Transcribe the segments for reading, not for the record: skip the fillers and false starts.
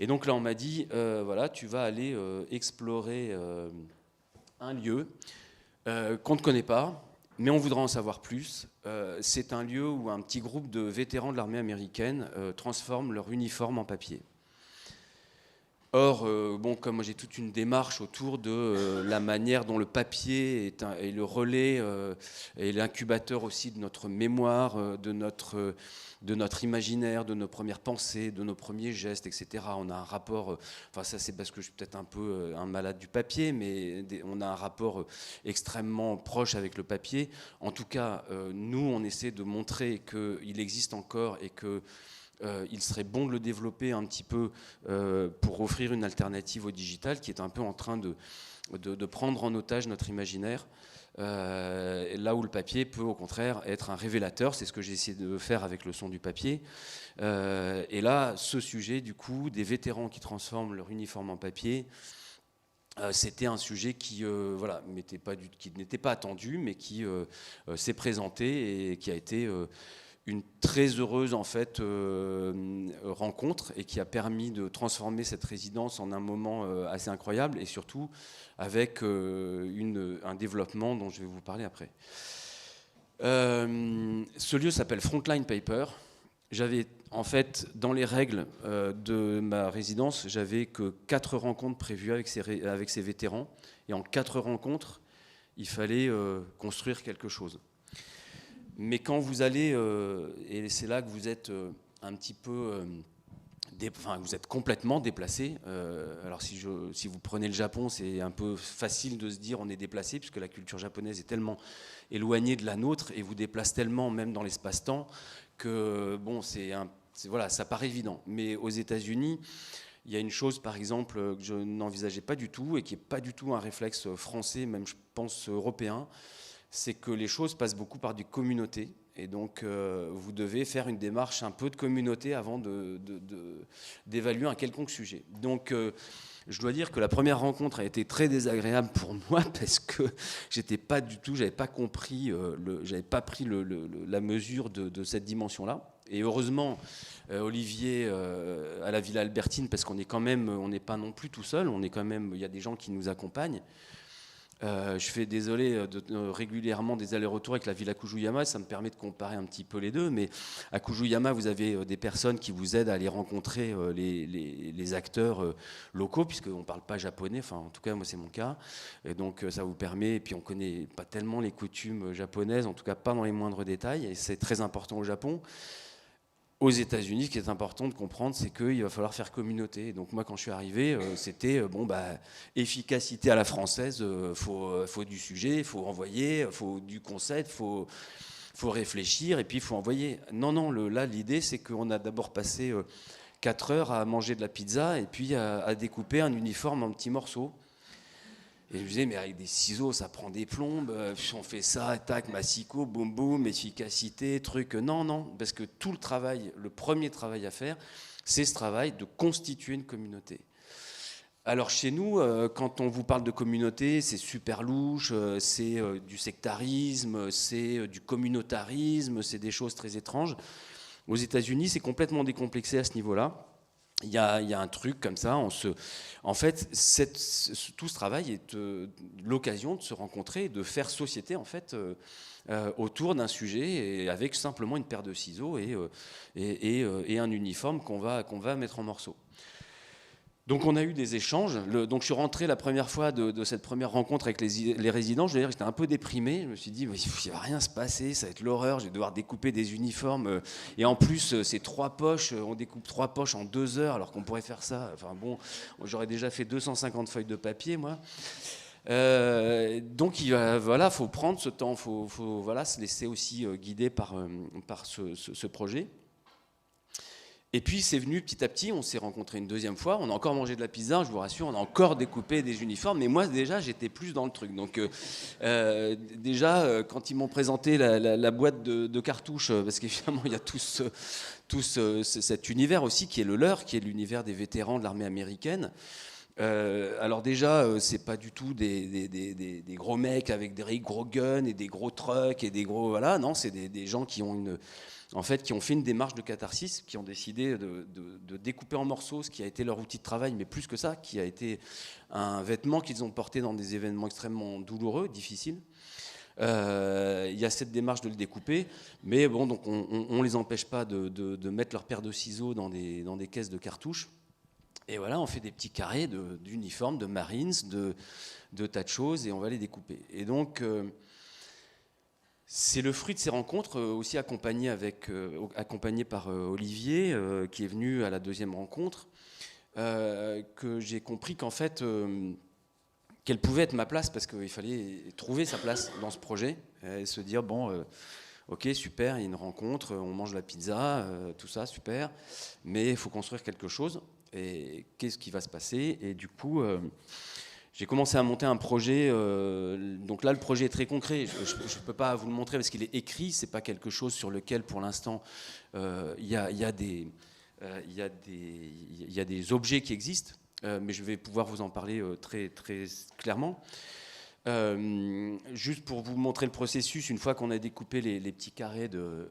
Et donc là, on m'a dit, voilà, tu vas aller explorer un lieu qu'on ne connaît pas, mais on voudra en savoir plus. C'est un lieu où un petit groupe de vétérans de l'armée américaine transforment leur uniforme en papier. Or, bon, comme moi j'ai toute une démarche autour de la manière dont le papier est le relais et l'incubateur aussi de notre mémoire, de notre imaginaire, de nos premières pensées, de nos premiers gestes, etc. On a un rapport, enfin ça c'est parce que je suis peut-être un peu un malade du papier, mais on a un rapport extrêmement proche avec le papier. En tout cas, nous on essaie de montrer qu'il existe encore et que il serait bon de le développer un petit peu pour offrir une alternative au digital qui est un peu en train de prendre en otage notre imaginaire. Là où le papier peut au contraire être un révélateur, c'est ce que j'ai essayé de faire avec le son du papier. Et là, ce sujet du coup, des vétérans qui transforment leur uniforme en papier, c'était un sujet qui voilà, qui n'était pas attendu, mais qui s'est présenté et qui a été une très heureuse en fait rencontre et qui a permis de transformer cette résidence en un moment assez incroyable et surtout avec un développement dont je vais vous parler après. Ce lieu s'appelle Frontline Paper. J'avais en fait dans les règles de ma résidence, j'avais que 4 rencontres prévues avec ces vétérans et en 4 rencontres, il fallait construire quelque chose. Mais quand vous allez, et c'est là que vous êtes un petit peu, vous êtes complètement déplacé. Alors si vous prenez le Japon, c'est un peu facile de se dire on est déplacé, puisque la culture japonaise est tellement éloignée de la nôtre et vous déplace tellement, même dans l'espace-temps, que bon, voilà, ça paraît évident. Mais aux États-Unis, il y a une chose, par exemple, que je n'envisageais pas du tout et qui n'est pas du tout un réflexe français, même je pense européen. C'est que les choses passent beaucoup par des communautés. Et donc, vous devez faire une démarche un peu de communauté avant d'évaluer un quelconque sujet. Donc, je dois dire que la première rencontre a été très désagréable pour moi parce que j'étais pas du tout, j'avais pas compris, j'avais pas pris la mesure de cette dimension-là. Et heureusement, Olivier à la Villa Albertine, parce qu'on est quand même, on n'est pas non plus tout seul, on est quand même, il y a des gens qui nous accompagnent. Je fais régulièrement des allers-retours avec la Villa Kujuyama, ça me permet de comparer un petit peu les deux, mais à Kujuyama vous avez des personnes qui vous aident à aller rencontrer les acteurs locaux, puisqu'on ne parle pas japonais, enfin en tout cas moi c'est mon cas, et donc ça vous permet, et puis on ne connaît pas tellement les coutumes japonaises, en tout cas pas dans les moindres détails, et c'est très important au Japon. Aux États-Unis, ce qui est important de comprendre, c'est qu'il va falloir faire communauté. Donc moi, quand je suis arrivé, c'était efficacité à la française. Faut du sujet, il faut envoyer, il faut du concept, faut réfléchir et puis il faut envoyer. Non, là, l'idée, c'est qu'on a d'abord passé 4 heures à manger de la pizza et puis à découper un uniforme en petits morceaux. Et je me disais, mais avec des ciseaux, ça prend des plombes, on fait ça, tac, massicot, boum boum, efficacité, truc. Non, parce que tout le travail, le premier travail à faire, c'est ce travail de constituer une communauté. Alors chez nous, quand on vous parle de communauté, c'est super louche, c'est du sectarisme, c'est du communautarisme, c'est des choses très étranges. Aux États-Unis, c'est complètement décomplexé à ce niveau-là. Il y a un truc comme ça, en fait, tout ce travail est l'occasion de se rencontrer et de faire société en fait autour d'un sujet et avec simplement une paire de ciseaux et un uniforme qu'on va mettre en morceaux. Donc on a eu des échanges. Donc je suis rentré la première fois de cette première rencontre avec les résidents. Je veux dire, j'étais un peu déprimé. Je me suis dit, il ne va rien se passer, ça va être l'horreur. Je vais devoir découper des uniformes. Et en plus, c'est 3 poches. On découpe 3 poches en 2 heures, alors qu'on pourrait faire ça. Enfin bon, j'aurais déjà fait 250 feuilles de papier, moi. Donc voilà, faut prendre ce temps, faut voilà, se laisser aussi guider par ce projet. Et puis c'est venu petit à petit, on s'est rencontrés une deuxième fois, on a encore mangé de la pizza, je vous rassure, on a encore découpé des uniformes, mais moi déjà j'étais plus dans le truc. Donc déjà quand ils m'ont présenté la boîte de cartouches, parce qu'évidemment il y a tout cet univers aussi qui est le leur, qui est l'univers des vétérans de l'armée américaine, Alors déjà, c'est pas du tout des gros mecs avec des gros guns et des gros trucks et des gros... Voilà, non, c'est des gens qui ont qui ont fait une démarche de catharsis, qui ont décidé de découper en morceaux ce qui a été leur outil de travail, mais plus que ça, qui a été un vêtement qu'ils ont porté dans des événements extrêmement douloureux, difficiles. Il y a cette démarche de le découper, mais bon, donc on les empêche pas de mettre leur paire de ciseaux dans des caisses de cartouches. Et voilà, on fait des petits carrés d'uniformes, de Marines, de tas de choses, et on va les découper. Et donc, c'est le fruit de ces rencontres, aussi accompagné par Olivier, qui est venu à la deuxième rencontre, que j'ai compris qu'en fait, quelle pouvait être ma place, parce qu'il fallait trouver sa place dans ce projet, et se dire, bon, ok, super, il y a une rencontre, on mange la pizza, tout ça, super, mais il faut construire quelque chose. Et qu'est-ce qui va se passer? Et du coup, j'ai commencé à monter un projet. Donc là, le projet est très concret. Je ne peux pas vous le montrer parce qu'il est écrit. C'est pas quelque chose sur lequel, pour l'instant, il y a des objets qui existent. Mais je vais pouvoir vous en parler très, très clairement. Juste pour vous montrer le processus, une fois qu'on a découpé les petits carrés de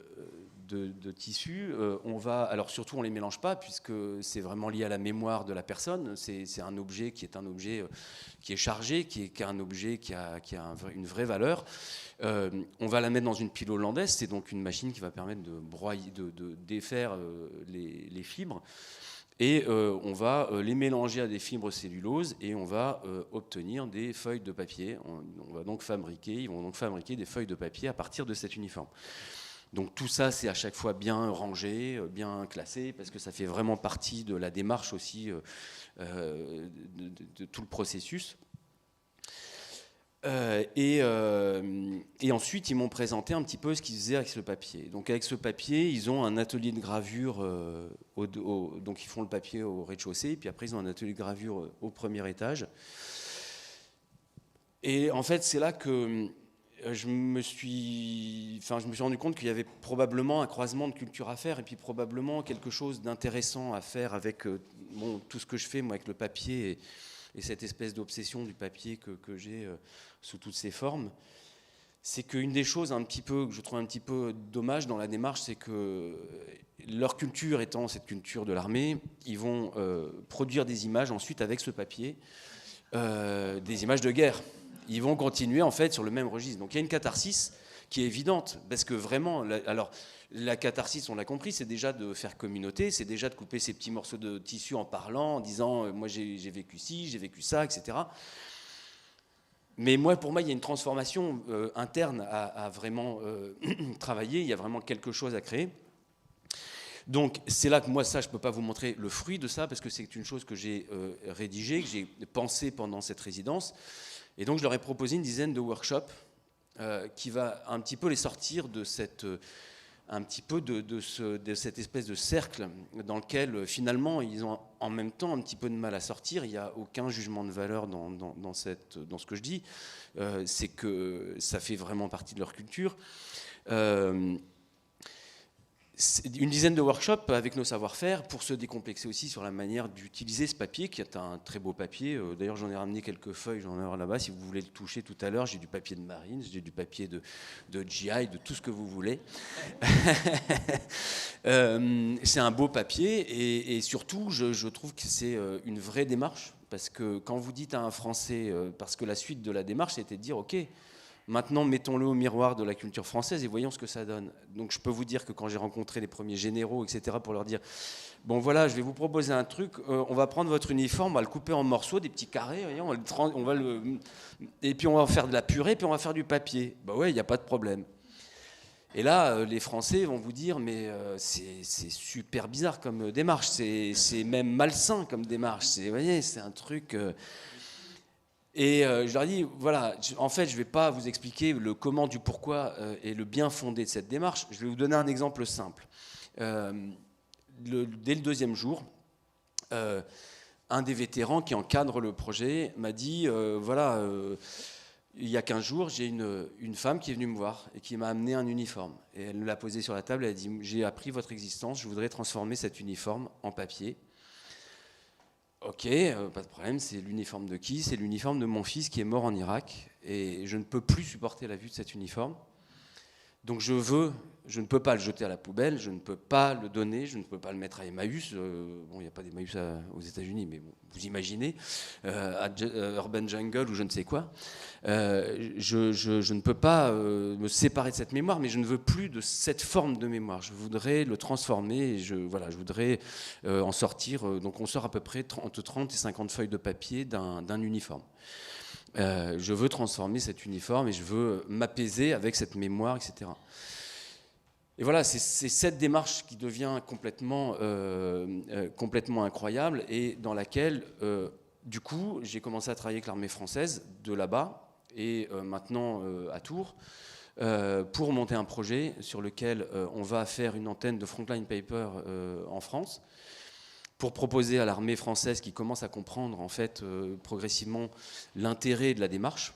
tissu, on va, alors surtout on les mélange pas puisque c'est vraiment lié à la mémoire de la personne. C'est un objet qui est chargé, qui est un objet qui a une vraie valeur. On va la mettre dans une pile hollandaise, c'est donc une machine qui va permettre de broyer, de défaire les fibres. Et on va les mélanger à des fibres cellulose et on va obtenir des feuilles de papier. Ils vont donc fabriquer des feuilles de papier à partir de cet uniforme. Donc tout ça, c'est à chaque fois bien rangé, bien classé, parce que ça fait vraiment partie de la démarche aussi de tout le processus. Et ensuite, ils m'ont présenté un petit peu ce qu'ils faisaient avec ce papier. Donc avec ce papier, ils ont un atelier de gravure, donc ils font le papier au rez-de-chaussée, puis après ils ont un atelier de gravure au premier étage. Et en fait, c'est là que je me suis rendu compte qu'il y avait probablement un croisement de culture à faire et puis probablement quelque chose d'intéressant à faire avec tout ce que je fais moi avec le papier et cette espèce d'obsession du papier que j'ai sous toutes ses formes. C'est qu'une des choses que je trouve un petit peu dommage dans la démarche, c'est que leur culture étant cette culture de l'armée, ils vont produire des images ensuite avec ce papier, des images de guerre. Ils vont continuer en fait sur le même registre. Donc il y a une catharsis qui est évidente, parce que vraiment, alors la catharsis, on l'a compris, c'est déjà de faire communauté, c'est déjà de couper ces petits morceaux de tissu en parlant, en disant moi j'ai vécu ci, j'ai vécu ça, etc. Mais pour moi, il y a une transformation interne à vraiment travailler, il y a vraiment quelque chose à créer. Donc c'est là que moi, ça, je ne peux pas vous montrer le fruit de ça, parce que c'est une chose que j'ai rédigée, que j'ai pensée pendant cette résidence. Et donc je leur ai proposé une dizaine de workshops qui va un petit peu les sortir de cette espèce de cercle dans lequel finalement ils ont en même temps un petit peu de mal à sortir. Il n'y a aucun jugement de valeur dans ce que je dis. C'est que ça fait vraiment partie de leur culture. Une dizaine de workshops avec nos savoir-faire pour se décomplexer aussi sur la manière d'utiliser ce papier qui est un très beau papier. D'ailleurs, j'en ai ramené quelques feuilles, j'en ai là-bas si vous voulez le toucher tout à l'heure. J'ai du papier de Marines, j'ai du papier de GI, de tout ce que vous voulez. C'est un beau papier et surtout, je trouve que c'est une vraie démarche parce que quand vous dites à un Français, parce que la suite de la démarche, c'était de dire ok, maintenant, mettons-le au miroir de la culture française et voyons ce que ça donne. Donc je peux vous dire que quand j'ai rencontré les premiers généraux, etc., pour leur dire, bon voilà, je vais vous proposer un truc, on va prendre votre uniforme, on va le couper en morceaux, des petits carrés, et puis on va faire de la purée, puis on va faire du papier. Bah ouais, il n'y a pas de problème. Et là, les Français vont vous dire, mais c'est super bizarre comme démarche, c'est même malsain comme démarche, vous voyez, c'est un truc... Et je leur dis, voilà, en fait, je ne vais pas vous expliquer le comment, du pourquoi et le bien fondé de cette démarche. Je vais vous donner un exemple simple. Dès le deuxième jour, un des vétérans qui encadre le projet m'a dit, voilà, il y a 15 jours, j'ai une femme qui est venue me voir et qui m'a amené un uniforme. Et elle me l'a posé sur la table, elle a dit, j'ai appris votre existence, je voudrais transformer cet uniforme en papier. Ok, pas de problème, c'est l'uniforme de qui? C'est l'uniforme de mon fils qui est mort en Irak. Et je ne peux plus supporter la vue de cet uniforme. Donc je ne peux pas le jeter à la poubelle, je ne peux pas le donner, je ne peux pas le mettre à Emmaüs. Bon, il n'y a pas d'Emmaüs aux États-Unis, mais bon, vous imaginez, à Urban Jungle ou je ne sais quoi. Je ne peux pas me séparer de cette mémoire, mais je ne veux plus de cette forme de mémoire. Je voudrais le transformer et je voudrais en sortir. Donc on sort à peu près entre 30 et 50 feuilles de papier d'un uniforme. Je veux transformer cet uniforme et je veux m'apaiser avec cette mémoire, etc. Et voilà, c'est cette démarche qui devient complètement incroyable et dans laquelle, du coup, j'ai commencé à travailler avec l'armée française de là-bas et maintenant à Tours pour monter un projet sur lequel on va faire une antenne de Frontline Paper en France, pour proposer à l'armée française qui commence à comprendre en fait progressivement l'intérêt de la démarche.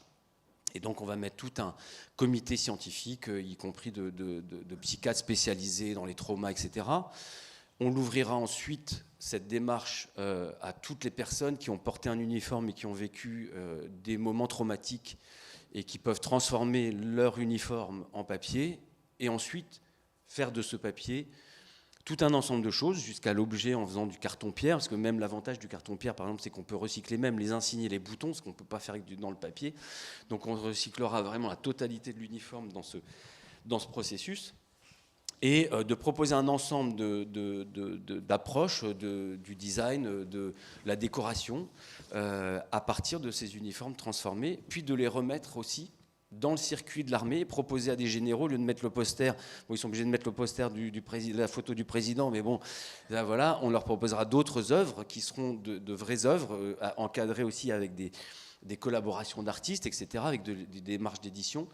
Et donc on va mettre tout un comité scientifique, y compris de psychiatres spécialisés dans les traumas, etc. On l'ouvrira ensuite, cette démarche, à toutes les personnes qui ont porté un uniforme et qui ont vécu des moments traumatiques et qui peuvent transformer leur uniforme en papier et ensuite faire de ce papier tout un ensemble de choses, jusqu'à l'objet en faisant du carton-pierre, parce que même l'avantage du carton-pierre, par exemple, c'est qu'on peut recycler même les insignes et les boutons, ce qu'on ne peut pas faire dans le papier. Donc on recyclera vraiment la totalité de l'uniforme dans ce processus. Et de proposer un ensemble d'approches du design, de la décoration, à partir de ces uniformes transformés, puis de les remettre aussi dans le circuit de l'armée, proposer à des généraux, au lieu de mettre le poster, bon, ils sont obligés de mettre le poster de la photo du président, mais bon, là, voilà, on leur proposera d'autres œuvres qui seront de vraies œuvres, encadrées aussi avec des collaborations d'artistes, etc., avec des démarches d'édition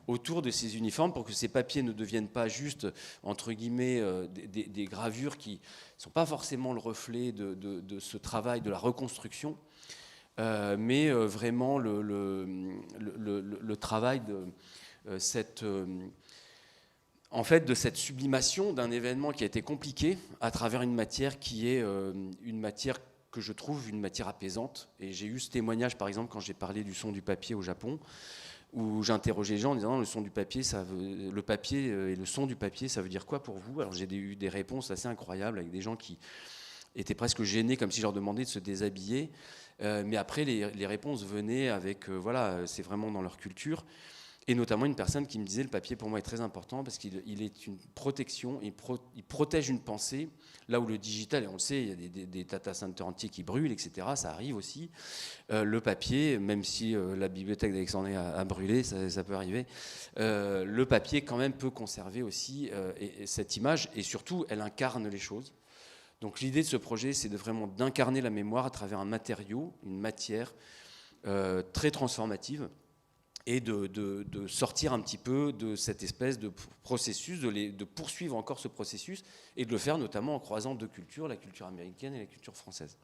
autour de ces uniformes pour que ces papiers ne deviennent pas juste, entre guillemets, des gravures qui ne sont pas forcément le reflet de ce travail de la reconstruction, mais vraiment le travail de cette sublimation d'un événement qui a été compliqué à travers une matière qui est une matière que je trouve une matière apaisante. Et j'ai eu ce témoignage, par exemple, quand j'ai parlé du son du papier au Japon, où j'interrogeais les gens en disant non, le son du papier, le papier et le son du papier, ça veut dire quoi pour vous? Alors j'ai eu des réponses assez incroyables avec des gens qui étaient presque gênés, comme si je leur demandais de se déshabiller. Mais après, les réponses venaient avec, voilà, c'est vraiment dans leur culture. Et notamment une personne qui me disait, le papier pour moi est très important parce qu'il est une protection, il protège une pensée, là où le digital, et on le sait, il y a des data centers entiers qui brûlent, etc. Ça arrive aussi. Le papier, même si la bibliothèque d'Alexandrie a brûlé, ça peut arriver, le papier quand même peut conserver aussi cette image, et surtout, elle incarne les choses. Donc l'idée de ce projet, c'est vraiment d'incarner la mémoire à travers un matériau, une matière très transformative, et de sortir un petit peu de cette espèce de processus, de poursuivre encore ce processus, et de le faire notamment en croisant deux cultures, la culture américaine et la culture française.